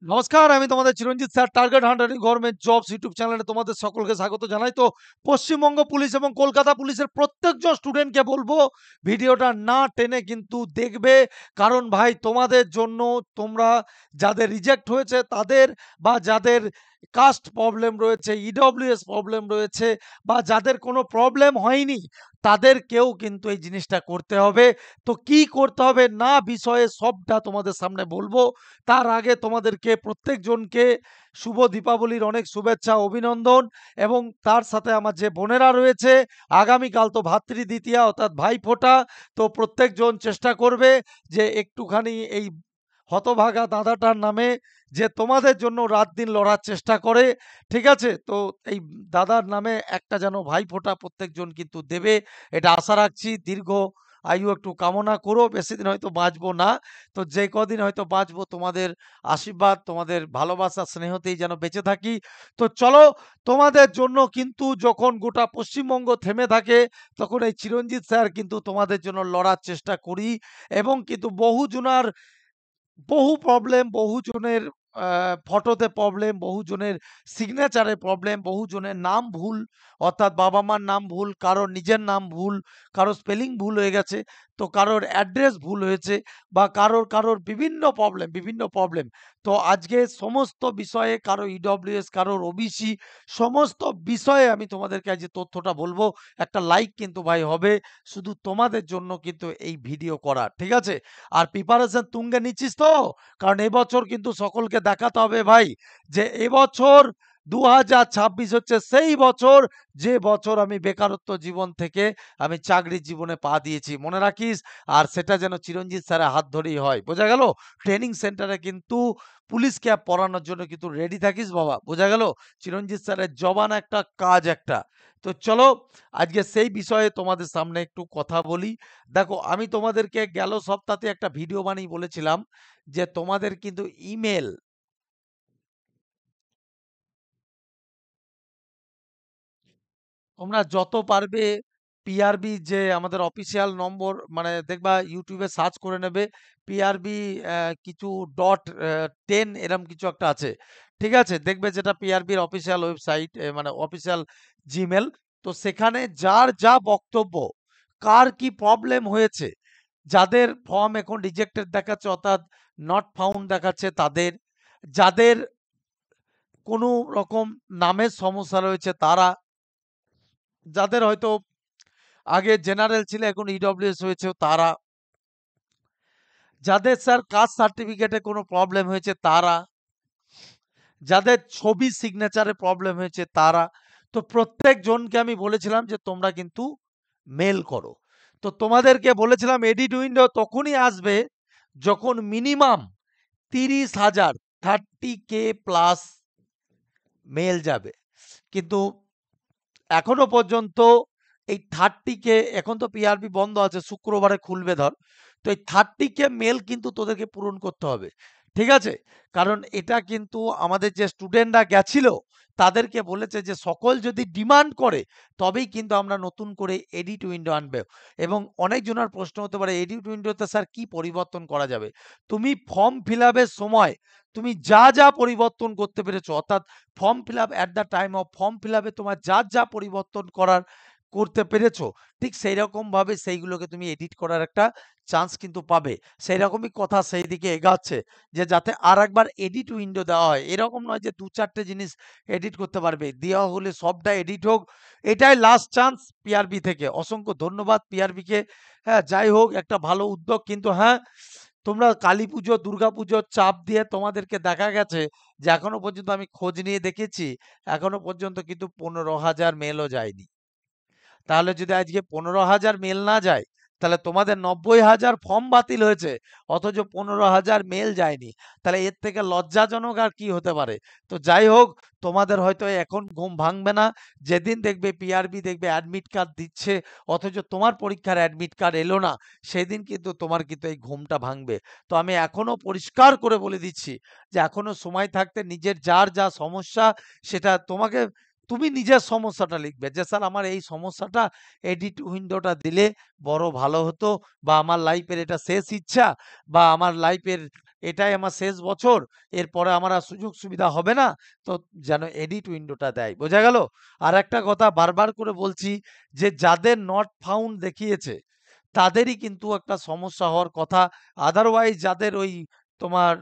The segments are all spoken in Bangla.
নমস্কার, আমি তোমাদের Chiranjit sir. Target hunting government jobs YouTube চ্যানেলে তোমাদের সকলকে স্বাগত জানাই। তো পশ্চিমবঙ্গ পুলিশ এবং কলকাতা পুলিশের প্রত্যেকজন স্টুডেন্টকে বলবো ভিডিওটা না টেনে কিন্তু দেখবে। কারণ ভাই তোমাদের জন্য, তোমরা যাদের রিজেক্ট হয়েছে তাদের, বা যাদের কাস্ট প্রবলেম রয়েছে, ইডব্লিউএস প্রবলেম রয়েছে, বা যাদের কোনো প্রবলেম হয়নি, তাদেরকেও কিন্তু এই জিনিসটা করতে হবে। তো কি করতে হবে না বিষয়ে সবটা তোমাদের সামনে বলবো। তার আগে তোমাদেরকে প্রত্যেকজনকে শুভ দীপাবলির অনেক শুভেচ্ছা, অভিনন্দন। এবং তার সাথে আমার যে বোনেরা রয়েছে, আগামীকাল তো ভাতৃদ্বিতীয়া অর্থাৎ ভাইফোঁটা। তো প্রত্যেকজন চেষ্টা করবে যে একটুখানি এই হতভাগা দাদাটার নামে, যে তোমাদের জন্য রাত দিন লড়ার চেষ্টা করে, ঠিক আছে? তো এই দাদার নামে একটা যেন ভাইফোঁটা প্রত্যেকজন কিন্তু দেবে, এটা আশা রাখছি। দীর্ঘ আয়ু একটু কামনা করো, বেশি দিন হয়তো বাঁচবো না। তো যে কদিন হয়তো বাঁচবো, তোমাদের আশীর্বাদ, তোমাদের ভালোবাসা, স্নেহতেই যেন বেঁচে থাকি। তো চলো, তোমাদের জন্য কিন্তু যখন গোটা পশ্চিমবঙ্গ থেমে থাকে, তখন এই চিরঞ্জিত স্যার কিন্তু তোমাদের জন্য লড়ার চেষ্টা করি। এবং কিন্তু বহু প্রবলেম, বহুজনের ফটোতে প্রবলেম, বহুজনের সিগনেচারে প্রবলেম, বহুজনের নাম ভুল, অর্থাৎ বাবা-মার নাম ভুল, কারোর নিজের নাম ভুল, কারোর স্পেলিং ভুল হয়ে গেছে, তো কারোর অ্যাড্রেস ভুল হয়েছে, বা কারোর বিভিন্ন প্রবলেম। তো আজকে সমস্ত বিষয়ে, কারো ইডব্লিউএস, কারোর ওবিসি, সমস্ত বিষয়ে আমি তোমাদেরকে আজ যে তথ্যটা বলবো, একটা লাইক কিন্তু ভাই হবে। শুধু তোমাদের জন্য কিন্তু এই ভিডিও করা, ঠিক আছে? আর প্রিপারেশন তুঙ্গে নিচ্ছিস তো? কারণ এবছর কিন্তু সকলকে দেখাতে হবে ভাই, যে এবছর 2026 হচ্ছে সেই বছর, যে বছর আমি বেকারত্ব জীবন থেকে আমি চাকরির জীবনে পা দিয়েছি, মনে রাখিস। আর সেটা যেন চিরঞ্জিত স্যারের হাত ধরেই হয়, বোঝা গেল? ট্রেনিং সেন্টারে কিন্তু পুলিশ ক্যাপ পরানোর জন্য কিন্তু রেডি থাকিস বাবা, বোঝা গেল? চিরঞ্জিত স্যারের জবান একটা, কাজ একটা। তো চলো, আজকে সেই বিষয়ে তোমাদের সামনে একটু কথা বলি। দেখো, আমি তোমাদেরকে গেল সপ্তাহে একটা ভিডিও বানিয়ে বলেছিলাম যে তোমাদের কিন্তু ইমেল, তোমরা যত পারবে পিআরবি, যে আমাদের অফিসিয়াল নম্বর, মানে দেখবা ইউটিউবে সার্চ করে নেবে পিআরবি কিছু ডট 10 এরম কিছু একটা আছে, ঠিক আছে? দেখবে যেটা পিআরবির অফিসিয়াল ওয়েবসাইট, মানে অফিসিয়াল জিমেল। তো সেখানে যার যা বক্তব্য, কার কি প্রবলেম হয়েছে, যাদের ফর্ম এখন রিজেক্টেড দেখাচ্ছে অর্থাৎ নট ফাউন্ড দেখাচ্ছে তাদের, যাদের কোনো রকম নামের সমস্যা রয়েছে তারা, যাদের হয়তো আগে জেনারেল ছিল এখন ইডব্লিউএস হয়েছে তারা, যাদের স্যার কাস্ট সার্টিফিকেটে কোনো প্রবলেম হয়েছে তারা, যাদের ছবি সিগনেচারে প্রবলেম হয়েছে তারা। তো প্রত্যেক জনকে আমি বলেছিলাম যে তোমরা কিন্তু মেল করো। তো তোমাদেরকে বলেছিলাম এডিট উইন্ডো তখনই আসবে যখন মিনিমাম 30,000, 30K প্লাস মেল যাবে। কিন্তু এখনো পর্যন্ত এই 30K, এখন তো পিআরবি বন্ধ আছে, শুক্রবারে খুলবে ধর। তো এই 30K মেল কিন্তু তোদেরকে পূরণ করতে হবে, ঠিক আছে? কারণ এটা কিন্তু আমাদের যে স্টুডেন্টরা গেছিল তাদেরকে বলেছে যে সকল যদি ডিমান্ড করে তবেই কিন্তু আমরা নতুন করে এডিট উইন্ডো আনবে। এবং অনেকজনের প্রশ্ন হতে পারে এডিট উইন্ডোতে স্যার কি পরিবর্তন করা যাবে? তুমি ফর্ম ফিল আপের সময় তুমি যা যা পরিবর্তন করতে পেরেছো, অর্থাৎ form fill up at the time of form fill আপে তোমার যা যা পরিবর্তন করার করতে পেরেছো, ঠিক সেই রকম ভাবে সেইগুলোকে তুমি এডিট করার একটা চান্স কিন্তু পাবে। সেই রকমই কথা সেই দিকে এগাচ্ছে, যে যাতে আর একবার এডিট উইন্ডো দেওয়া হয়। এরকম নয় যে 2-4টে জিনিস এডিট করতে পারবে, দেওয়া হলে সবটা এডিট হোক। এটাই লাস্ট চান্স পিআরবি থেকে। অসংখ্য ধন্যবাদ পিআরবি কে। হ্যাঁ, যাই হোক, একটা ভালো উদ্যোগ। কিন্তু হ্যাঁ, তোমরা কালী পুজো, দুর্গা পুজোর চাপ দিয়ে তোমাদেরকে দেখা গেছে যে এখনো পর্যন্ত আমি খোঁজ নিয়ে দেখেছি, এখনো পর্যন্ত কিন্তু 15,000 মেলও যায়নি। তাহলে যদি আজকে 15,000 মেল না যায়, তাহলে তোমাদের 90,000 ফর্ম বাতিল হয়েছে, অথচ 15,000 মেল যায়নি। তাহলে এর থেকে লজ্জাজনক আর কি হতে পারে? তো যাই হোক, তোমাদের হয়তো এখন ঘুম ভাঙবে না, যেদিন দেখবে পিআরবি দেখবে অ্যাডমিট কার্ড দিচ্ছে, অথচ তোমার পরীক্ষার অ্যাডমিট কার্ড এলো না, সেদিন কিন্তু তোমার কিন্তু এই ঘুমটা ভাঙবে। তো আমি এখনো পরিষ্কার করে বলে দিচ্ছি যে এখনো সময় থাকতে নিজের যার যা সমস্যা, সেটা তুমি নিজের সমস্যাটা লিখবে, যে স্যার আমার এই সমস্যাটা, এডিট উইন্ডোটা দিলে বড় ভালো হতো, বা আমার লাইফের এটা শেষ ইচ্ছা, বা আমার লাইফের এটাই আমার শেষ বছর, এরপরে আমার আর সুযোগ সুবিধা হবে না, তো যেন এডিট উইন্ডোটা দেয়। বোঝা গেল? আর একটা কথা বারবার করে বলছি, যে যাদের নট ফাউন্ড দেখিয়েছে তাদেরই কিন্তু একটা সমস্যা হওয়ার কথা। আদারওয়াইজ যাদের ওই তোমার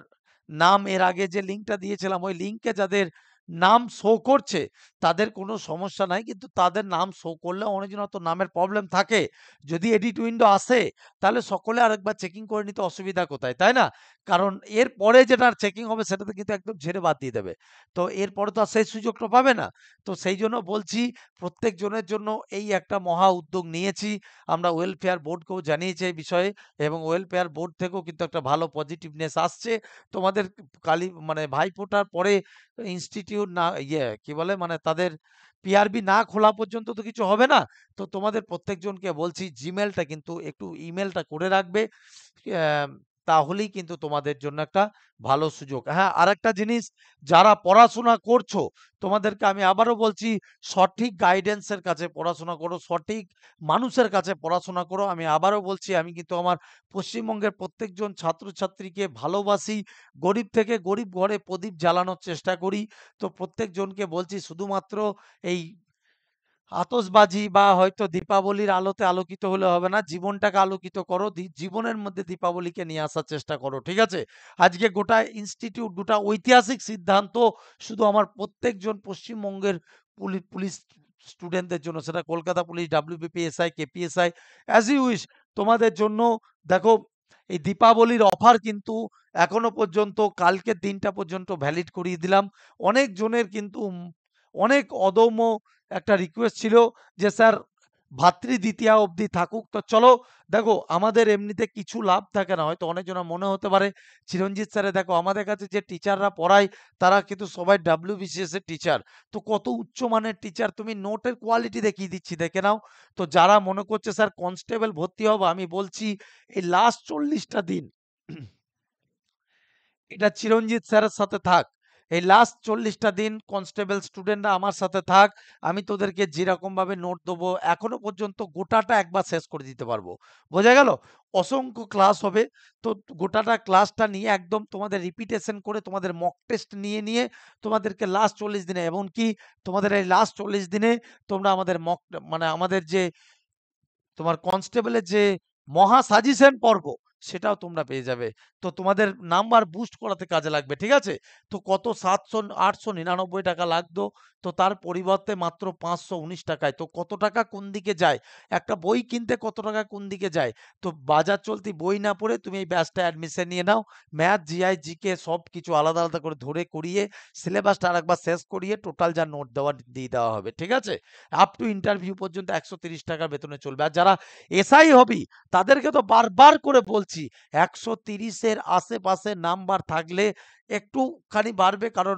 নাম এর আগে যে লিঙ্কটা দিয়েছিলাম ওই লিঙ্কে যাদের নাম শো করছে তাদের কোনো সমস্যা নাই, কিন্তু তাদের নাম শো করলে অনেকজন তো নামের প্রবলেম থাকে। যদি এডিট উইন্ডো আসে তাহলে সকলে আরেকবার চেকিং করে নিতে অসুবিধা কোথায়, তাই না? কারণ এর পরে যেটা চেকিং হবে সেটাতে কিন্তু একদম ঝেড়ে বাদ দিয়ে দেবে। তো এরপরে তো আর সেই সুযোগটা পাবে না। তো সেই জন্য বলছি, প্রত্যেক জনের জন্য এই একটা মহা উদ্যোগ নিয়েছি। আমরা ওয়েলফেয়ার বোর্ডকেও জানিয়েছি এই বিষয়ে, এবং ওয়েলফেয়ার বোর্ড থেকেও কিন্তু একটা ভালো পজিটিভনেস আসছে। তোমাদের কালী মানে ভাইফোঁটার পরে ইনস্টিটিউট না কি বলে মানে তাদের পিআরবি না খোলা পর্যন্ত তো কিছু হবে না। তো তোমাদের প্রত্যেকজনকে বলছি জিমেলটা কিন্তু একটু ইমেলটা করে রাখবে। আম তাহলেই কিন্তু তোমাদের জন্য একটা ভালো সুযোগ। হ্যাঁ, আরেকটা জিনিস, যারা পড়াশোনা করছো তোমাদেরকে আমি আবারও বলছি, সঠিক গাইডেন্স এর কাছে পড়াশোনা করো, সঠিক মানুষের কাছে পড়াশোনা করো। আমি আবারও বলছি, আমি কিন্তু আমার পশ্চিমবঙ্গের প্রত্যেকজন ছাত্রছাত্রীকে ভালোবাসি। গরিব থেকে গরিব ঘরে প্রদীপ জ্বালানোর চেষ্টা করি। তো প্রত্যেকজনকে বলছি, শুধুমাত্র এই আতশবাজি বা হয়তো দীপাবলির আলোতে আলোকিত হলে হবে না। জীবনটাকে আলোকিত করো। জীবনের মধ্যে দীপাবলিকে নিয়ে আসার চেষ্টা করো। ঠিক আছে? আজকে গোটা ইনস্টিটিউট, গোটা ঐতিহাসিক সিদ্ধান্ত শুধু আমার প্রত্যেকজন পশ্চিমবঙ্গের পুলিশ স্টুডেন্টদের জন্য, সেটা Kolkata police, WBPSI, KPSI, as you wish. তোমাদের জন্য দেখো, এই দীপাবলির অফার কিন্তু এখনো পর্যন্ত কালকের দিনটা পর্যন্ত ভ্যালিড করিয়ে দিলাম। অনেক জনের কিন্তু অনেক অদম্য একটা রিকোয়েস্ট ছিল যে স্যার ভাতৃ দ্বিতীয়া অবধি থাকুক। তো চলো, দেখো আমাদের এমনিতে কিছু লাভ থাকে না, হয়তো অনেকজনের মনে হতে পারে চিরঞ্জিত স্যারে দেখো আমাদের কাছে যে টিচাররা পড়ায় তারা কিন্তু সবাই WBCS এর টিচার, তো কত উচ্চমানের টিচার, তুমি নোটের কোয়ালিটি দেখিয়ে দিচ্ছি, দেখে নাও। তো যারা মনে করছে স্যার কনস্টেবল ভর্তি হবো, আমি বলছি এই লাস্ট 40টা দিন এটা চিরঞ্জিত স্যারের সাথে থাক। এই লাস্ট 40টা দিন কনস্টেবল স্টুডেন্টরা আমার সাথে থাক। আমি তোদেরকে যেরকম ভাবে নোট দেবো এখনো পর্যন্ত গোটাটা একবার শেষ করে দিতে পারবো। বোঝা গেল? অসংখ্য ক্লাস হবে। তো গোটাটা ক্লাসটা নিয়ে একদম তোমাদের রিপিটেশন করে তোমাদের মক টেস্ট নিয়ে তোমাদেরকে লাস্ট 40 দিনে, এমনকি তোমাদের এই লাস্ট 40 দিনে তোমরা আমাদের মানে আমাদের যে তোমার কনস্টেবলের যে মহা সাজেশন পর্ব সেটাও তোমরা পেয়ে যাবে। তো তোমাদের নাম্বার বুস্ট করাতে কাজে লাগবে। ঠিক আছে? তো কত 700 899 টাকা লাগতো, তো তার পরিবর্তে মাত্র 519 টাকায়। তো কত টাকা কোন দিকে যায়, একটা বই কিনতে কত টাকা কোন দিকে যায়। তো বাজার চলতি বই না পড়ে তুমি এই ব্যাচটা অ্যাডমিশন নিয়ে নাও। ম্যাথ, জিআই, জিকে সব কিছু আলাদা আলাদা করে ধরে করিয়ে সিলেবাসটা আরেকবার শেষ করিয়ে টোটাল যা নোট দেওয়া দিয়ে দেওয়া হবে। ঠিক আছে? আপ টু ইন্টারভিউ পর্যন্ত 130 টাকার বেতনে চলবে। আর যারা এসআই হবি তাদেরকে তো বারবার করে বলছি, 130-এর আশেপাশে নাম্বার থাকলে একটুখানি বাড়বে, কারণ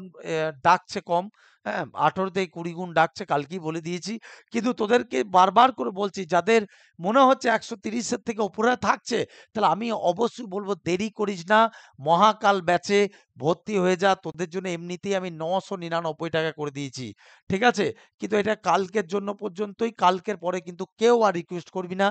ডাকছে কম। হ্যাঁ, 18 থেকে 20 গুণ ডাকছে, কালকেই বলে দিয়েছি। কিন্তু তোদেরকে বারবার করে বলছি, যাদের মনে হচ্ছে 130-এর থেকে উপরে থাকছে, তাহলে আমি অবশ্যই বলবো দেরি করিস না, মহাকাল ব্যাচে ভর্তি হয়ে যা। তোদের জন্য এমনিতেই আমি 999 টাকা করে দিয়েছি। ঠিক আছে? কিন্তু এটা কালকের জন্য পর্যন্তই, কালকের পরে কিন্তু কেউ আর রিকোয়েস্ট করবি না।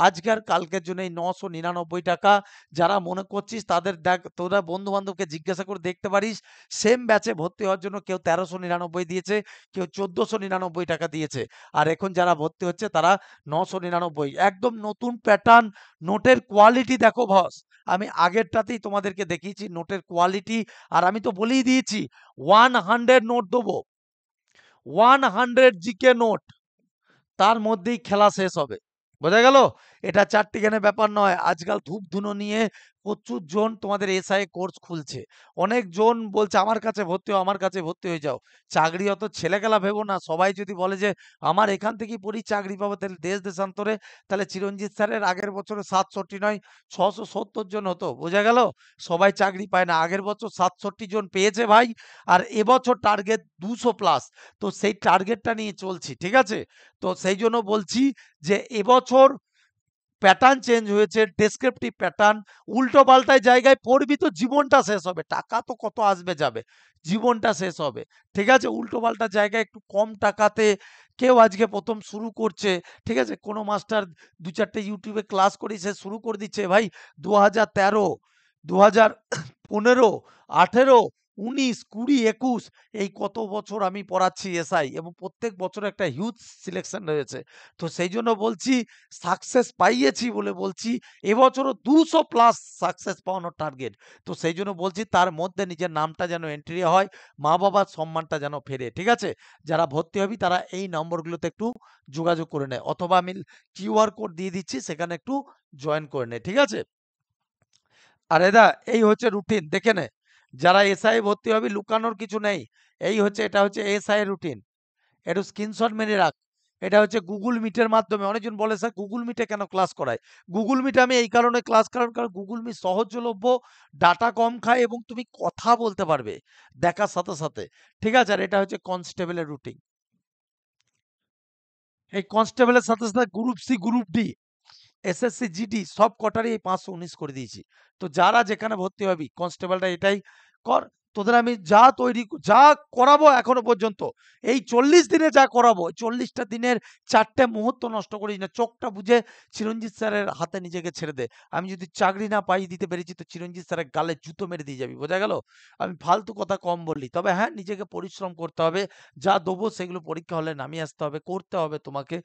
আজকে আর কালকের জন্য এই 999 টাকা। যারা মনে করছিস তাদের দেখ, তোরা বন্ধু বান্ধবকে জিজ্ঞাসা করে দেখতে পারিস, সেম ব্যাচে ভর্তি হওয়ার জন্য কেউ 1399 দিয়েছে, কেউ 1499 টাকা দিয়েছে। আর এখন যারা ভর্তি হচ্ছে তারা 999। একদম নতুন প্যাটার্ন। নোটের কোয়ালিটি দেখো বস, আমি আগেরটাতেই তোমাদেরকে দেখিয়েছি নোটের কোয়ালিটি। আর আমি তো বলেই দিয়েছি 100 নোট দেবো, 100 জিকে নোট, তার মধ্যেই খেলা শেষ হবে। বোঝা গেল? এটা চারটিখানে ব্যাপার নয়। আজকাল ধূপ ধুনো নিয়ে প্রচুর জন তোমাদের এসআই কোর্স খুলছে। অনেক জন বলছে আমার কাছে ভর্তি হও, আমার কাছে ভর্তি হয়ে যাও। চাকরি অত ছেলেখেলা ভেবো না। সবাই যদি বলে যে আমার এখান থেকেই পড়ি চাকরি পাবো, তাহলে দেশ দেশান্তরে, তাহলে চিরঞ্জিত স্যারের আগের বছরে 67 নয় 670 জন হতো। বোঝা গেল? সবাই চাকরি পায় না। আগের বছর 67 জন পেয়েছে ভাই, আর এবছর টার্গেট 200 প্লাস। তো সেই টার্গেটটা নিয়ে চলছি। ঠিক আছে? তো সেই জন্য বলছি যে এবছর প্যাটার্ন চেঞ্জ হয়েছে, ডেসক্রিপটিভ প্যাটার্ন। উল্টো পাল্টায় জায়গায় পড়বি তো জীবনটা শেষ হবে। টাকা তো কত আসবে যাবে, জীবনটা শেষ হবে। ঠিক আছে? উল্টো পাল্টা জায়গায় একটু কম টাকাতে কেউ আজকে প্রথম শুরু করছে। ঠিক আছে? কোনো মাস্টার 2-4টে ইউটিউবে ক্লাস করে সে শুরু করে দিচ্ছে ভাই 2013, 2000 15, 18, 19, 20, 21 এই কত বছর আমি পড়াচ্ছি এসআই এবং প্রত্যেক বছর একটা হিউজ সিলেকশন রয়েছে। তো সেই জন্য বলছি সাকসেস পাইয়েছি বলে বলছি এবছরও 200 প্লাস সাকসেস পাওয়ানোর টার্গেট। তো সেই জন্য বলছি তার মধ্যে নিজের নামটা যেন এন্ট্রি হয়, মা-বাবার সম্মানটা যেন ফেরে। ঠিক আছে? যারা ভর্তি হবি তারা এই নম্বরগুলোতে একটু যোগাযোগ করে নেয় অথবা আমি কিউআর কোড দিয়ে দিচ্ছি সেখানে একটু জয়েন করে নে। ঠিক আছে? আর এদা এই হচ্ছে রুটিন দেখে নে। যারা এসআই ভর্তি হবি লুকানোর কিছু নেই। এই হচ্ছে এটা হচ্ছে এসআই রুটিন। একটু স্ক্রিনশট মেরে রাখ। এটা হচ্ছে গুগল মিটের মাধ্যমে অনেকজন বলে স্যার গুগল মিটে কেন ক্লাস করায়? গুগল মিটে আমি এই কারণে ক্লাস করার কারণ গুগল মিট সহজলভ্য, ডাটা কম খায় এবং তুমি কথা বলতে পারবে দেখার সাথে সাথে। ঠিক আছে? আর এটা হচ্ছে কনস্টেবলের রুটিন। এই কনস্টেবলের সাথে সাথে group C, group D, SSC, GD সব কটারই এই 519 করে দিয়েছি। তো যারা যেখানে ভর্তি হবি কনস্টেবলটা এটাই কর। তোদের আমি যা করাবো এখনো পর্যন্ত এই 40 দিনে যা করাবো 40টা দিনের 4টে মুহূর্ত নষ্ট করিস না। চোখটা বুঝে চিরঞ্জিত স্যারের হাতে নিজেকে ছেড়ে দে। আমি যদি চাকরি না পাই দিতে পেরেছি তো চিরঞ্জিত স্যারের গালে জুতো মেরে দিয়ে যাবি। বোঝা গেল? আমি ফালতু কথা কম বললি। তবে হ্যাঁ, নিজেকে পরিশ্রম করতে হবে। যা দেবো সেগুলো পরীক্ষা হলে নামিয়ে আসতে হবে। করতে হবে তোমাকে।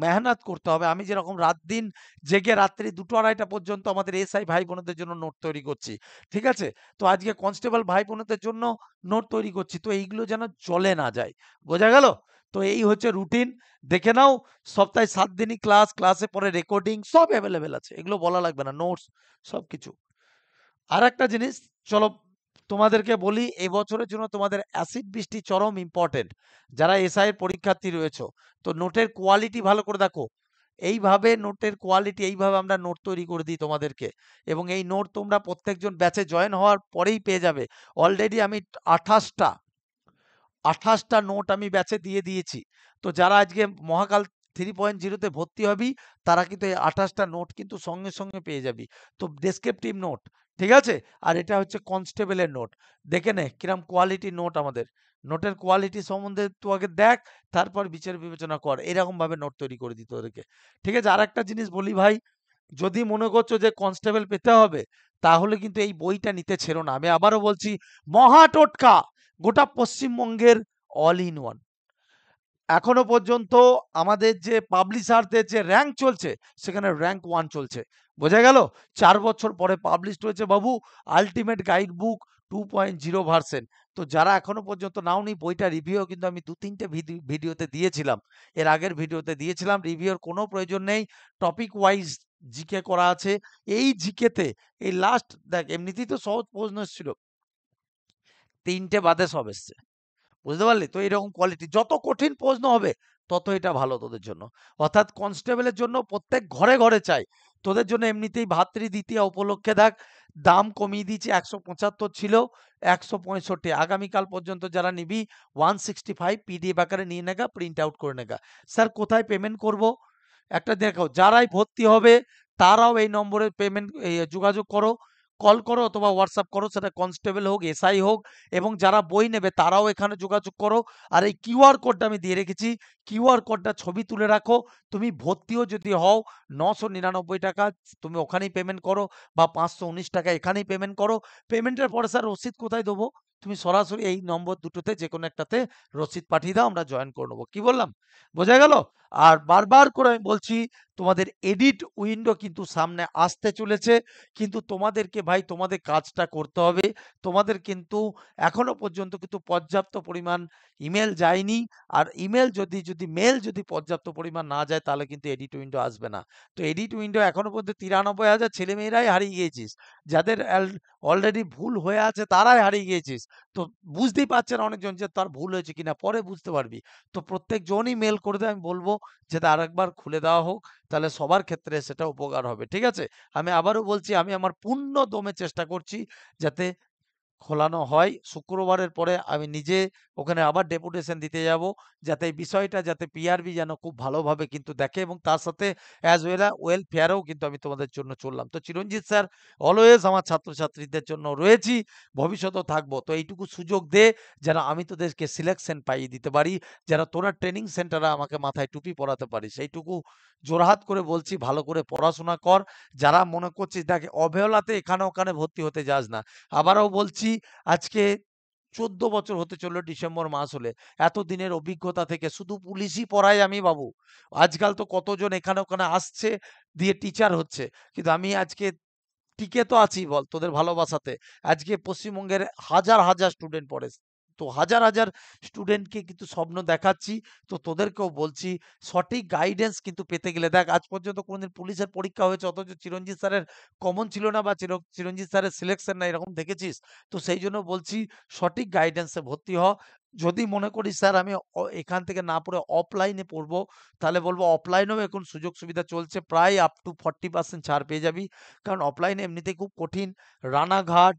মেহনত করতে হবে। আমি যেরকম রাত-দিন জেগে রাত্রি 2টা-2:30টা পর্যন্ত আমাদের এসআই ভাই বোনদের জন্য নোট তৈরি করছি। ঠিক আছে? তো আজকে কনস্টেবল ভাই বোনদের জন্য নোট তৈরি করছি। তো এইগুলো যেন জলে না যায়। বোঝা গেল? তো এই হচ্ছে রুটিন। দেখে নাও সপ্তাহে 7 দিনই ক্লাস, ক্লাসে পরে রেকর্ডিং সব এভেইলেবল আছে। এগুলো বলা লাগবে না। নোটস সবকিছু। আরেকটা জিনিস চলো তোমাদেরকে বলি এই বছরের জন্য তোমাদের অ্যাসিড বৃষ্টি চরম ইম্পর্টেন্ট। যারা এসআই এর পরীক্ষার্থী রয়েছো তো নোটের কোয়ালিটি ভালো করে দেখো। এইভাবে নোটের কোয়ালিটি এইভাবে আমরা নোট তৈরি করে দিই তোমাদেরকে এবং এই নোট তোমরা প্রত্যেকজন ব্যাচে জয়েন হওয়ার পরেই পেয়ে যাবে। অলরেডি আমি 28টা 28টা নোট আমি ব্যাচে দিয়ে দিয়েছি। তো যারা আজকে মহাকাল 3.0 তে ভর্তি হবি তারা কিন্তু এই 28টা নোট কিন্তু সঙ্গে সঙ্গে পেয়ে যাবি। তো ডেসক্রিপটিভ নোট, ঠিক আছে? আর এটা হচ্ছে কনস্টেবলের নোট। দেখে নে কিরম কোয়ালিটি নোট আমাদের। নোটের কোয়ালিটি সম্বন্ধে তুই আগে দেখ, তারপর বিচার বিবেচনা কর। এরকম ভাবে নোট তৈরি করে দিই তোদেরকে। ঠিক আছে? আরেকটা জিনিস বলি ভাই, যদি মনে করছো যে কনস্টেবল পেতে হবে তাহলে কিন্তু এই বইটা নিতে ছেড়ো না। আমি আবারও বলছি মহা টোটকা, গোটা পশ্চিমবঙ্গের অল ইন ওয়ান। এখনো পর্যন্ত আমাদের যে পাবলিশারদের যে র‍্যাংক চলছে সেখানে র‍্যাংক 1 চলছে। বোঝা গেল? ৪ বছর পরে পাবলিশড হয়েছে বাবু আল্টিমেট গাইড বুক 2.0 ভার্সন। তো যারা এখনো পর্যন্ত নাওনি বইটা রিভিউ কিন্তু আমি ২-৩টে ভিডিওতে দিয়েছিলাম। এর আগের ভিডিওতে দিয়েছিলাম। রিভিউর কোনো প্রয়োজন নেই। টপিক ওয়াইজ জিকে করা আছে। এই জিকেতে এই লাস্ট দেখ এমনিতেই তো সহজ প্রশ্ন এসেছিল। ৩টে বাদে সব এসছে। বুঝতে পারলি? তো এরকম কোয়ালিটি যত কঠিন প্রশ্ন হবে তত এটা ভালো তোদের জন্য। অর্থাৎ কনস্টেবলের জন্য প্রত্যেক ঘরে ঘরে চাই। তোদের জন্য এমনিতেই ভাতৃদ্বিতীয়া উপলক্ষে দেখ দাম কমিয়ে দিয়েছি। ১৭৫ ছিল ১৬৫। আগামীকাল পর্যন্ত যারা নিবি 165 পিডিএফ আকারে নিয়ে নেগা, প্রিন্ট আউট করে নেগা। স্যার কোথায় পেমেন্ট করব? একটা দেখো যারাই ভর্তি হবে তারাও এই নম্বরে পেমেন্ট যোগাযোগ করো। কল করো অথবা হোয়াটসঅ্যাপ করো, সেটা কনস্টেবল হোক, এসআই হোক এবং যারা বই নেবে তারাও এখানে যোগাযোগ করো। আর এই কিউআর কোডটা আমি দিয়ে রেখেছি। কিউআর কোডটা ছবি তুলে রাখো। তুমি ভর্তিও যদি হও ৯৯৯ টাকা তুমি ওখানেই পেমেন্ট করো বা ৫১৯ টাকা এখানেই পেমেন্ট করো। পেমেন্টের পরে স্যার রসিদ কোথায় দেবো? তুমি সরাসরি এই নম্বর দুটোতে যেকোনো একটাতে রসিদ পাঠিয়ে দাও, আমরা জয়েন করে নেবো। কি বললাম? বোঝা গেল? আর বারবার করে আমি বলছি তোমাদের এডিট উইন্ডো কিন্তু সামনে আসতে চলেছে। কিন্তু তোমাদেরকে ভাই তোমাদের কাজটা করতে হবে। তোমাদের কিন্তু এখনো পর্যন্ত কিন্তু পর্যাপ্ত পরিমাণ ইমেল যায়নি। আর ইমেল যদি মেল যদি পর্যাপ্ত পরিমাণ না যায় তাহলে কিন্তু এডিট উইন্ডো আসবে না। তো এডিট উইন্ডো এখনো পর্যন্ত ৯৩,০০০ ছেলেমেয়েরাই হারিয়ে গিয়েছিস। যাদের অলরেডি ভুল হয়ে আছে তারাই হারিয়ে গিয়েছিস। তো বুঝতেই পারছে না অনেকজন যে তার ভুল হয়েছে কিনা, পরে বুঝতে পারবি। তো প্রত্যেকজনই মেল করে দেয়, আমি বলব যাতে আরেকবার খুলে দেওয়া হোক। তাহলে সবার ক্ষেত্রে সেটা উপকার হবে। ঠিক আছে? আমি আবারও বলছি আমি আমার পূর্ণ দমে চেষ্টা করছি যাতে খোলানো হয়। শুক্রবারের পরে আমি নিজে ওখানে আবার ডেপুটেশন দিতে যাব, যাতে এই বিষয়টা যাতে পিআরবি যেন খুব ভালোভাবে কিন্তু দেখে, এবং তার সাথে অ্যাজ ওয়েলফেয়ারেও কিন্তু আমি তোমাদের জন্য চললাম। তো চিরঞ্জিত স্যার অলওয়েজ আমার ছাত্রছাত্রীদের জন্য রয়েছি, ভবিষ্যতেও থাকবো। তো এইটুকু সুযোগ দে যেন আমি তোদেরকে সিলেকশন পাইয়ে দিতে পারি, যেন তোরা ট্রেনিং সেন্টারে আমাকে মাথায় টুপি পরাতে পারিস। এইটুকু জোড়হাত করে বলছি, ভালো করে পড়াশোনা কর। যারা মনে করছিস দেখ অবহেলাতে এখানে ওখানে ভর্তি হতে যাস না। আবারও বলছি, আজকে 14 বছর হতে চললো ডিসেম্বর মাস হলে। এতদিনের অভিজ্ঞতা থেকে শুধু পুলিশই পড়াই আমি বাবু। আজকাল তো কতজন এখানে ওখানে আসছে, দিয়ে টিচার হচ্ছে। কিন্তু আমি আজকে টিকে তো আছি বল তোদের ভালোবাসাতে। আজকে পশ্চিমবঙ্গের হাজার, হাজার স্টুডেন্ট পড়ে। তো হাজার, হাজার স্টুডেন্টকে কিন্তু স্বপ্ন দেখাচ্ছি। তো তোদেরকেও বলছি, সঠিক গাইডেন্স কিন্তু পেতে গেলে দেখ আজ পর্যন্ত কোনদিন পুলিশের পরীক্ষা হয়েছে অথচ চিরঞ্জিত স্যারের কমন ছিল না, বা চিরঞ্জিত স্যারের সিলেকশন নাই, এরকম দেখেছিস? তো সেই জন্য বলছি, সঠিক গাইডেন্সে ভর্তি হ। যদি মনে করিস স্যার আমি এখান থেকে না পড়ে অফলাইনে পড়বো, তাহলে বলবো অফলাইনেও এখন সুযোগ সুবিধা চলছে। প্রায় আপ টু 40% ছাড় পেয়ে যাবি। কারণ অফলাইনে এমনিতেই খুব কঠিন। রানাঘাট,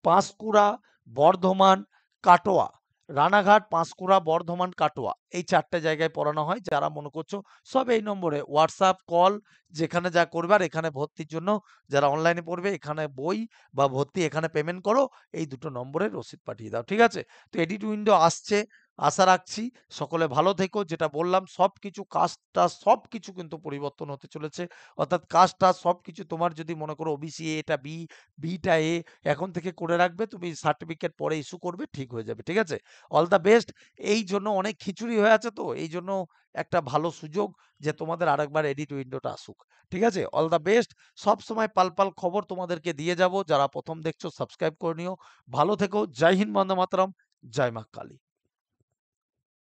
পাঁশকুড়া, বর্ধমান, কাটোয়া। রানাঘাট, পাঁশকুড়া, বর্ধমান, কাটোয়া, এই ৪ টে জায়গায় পড়ানো হয়। যারা মনে করছো সব এই নম্বরে হোয়াটসঅ্যাপ, কল, যেখানে যা করবে। আর এখানে ভর্তির জন্য যারা অনলাইনে পড়বে, এখানে বই বা ভর্তি এখানে পেমেন্ট করো। এই দুটো নম্বরে রসিদ পাঠিয়ে দাও। ঠিক আছে? তো এডিট উইন্ডো আসছে, আশা রাখছি সকলে ভালো থেকো। যেটা বললাম সবকিছু কাস্ট-টাস্ট সবকিছু কিন্তু পরিবর্তন হতে চলেছে। অর্থাৎ কাস্ট-টাস্ট সবকিছু, তোমার যদি মনে করো ওবিসি এ এটা বি, বিটা এ, এখন থেকে করে রাখবে। তুমি সার্টিফিকেট পরে ইস্যু করবে, ঠিক হয়ে যাবে। ঠিক আছে? All the best. এই জন্য অনেক খিচুড়ি হয়ে আছে, তো এই জন্য একটা ভালো সুযোগ যে তোমাদের আরেকবার এডিট উইন্ডোটা আসুক। ঠিক আছে? All the best. সবসময় পাল খবর তোমাদেরকে দিয়ে যাব। যারা প্রথম দেখছো সাবস্ক্রাইব করে নিও। ভালো থেকো। জয় হিন্দ, বন্দে মাতরম, জয় মা কালী।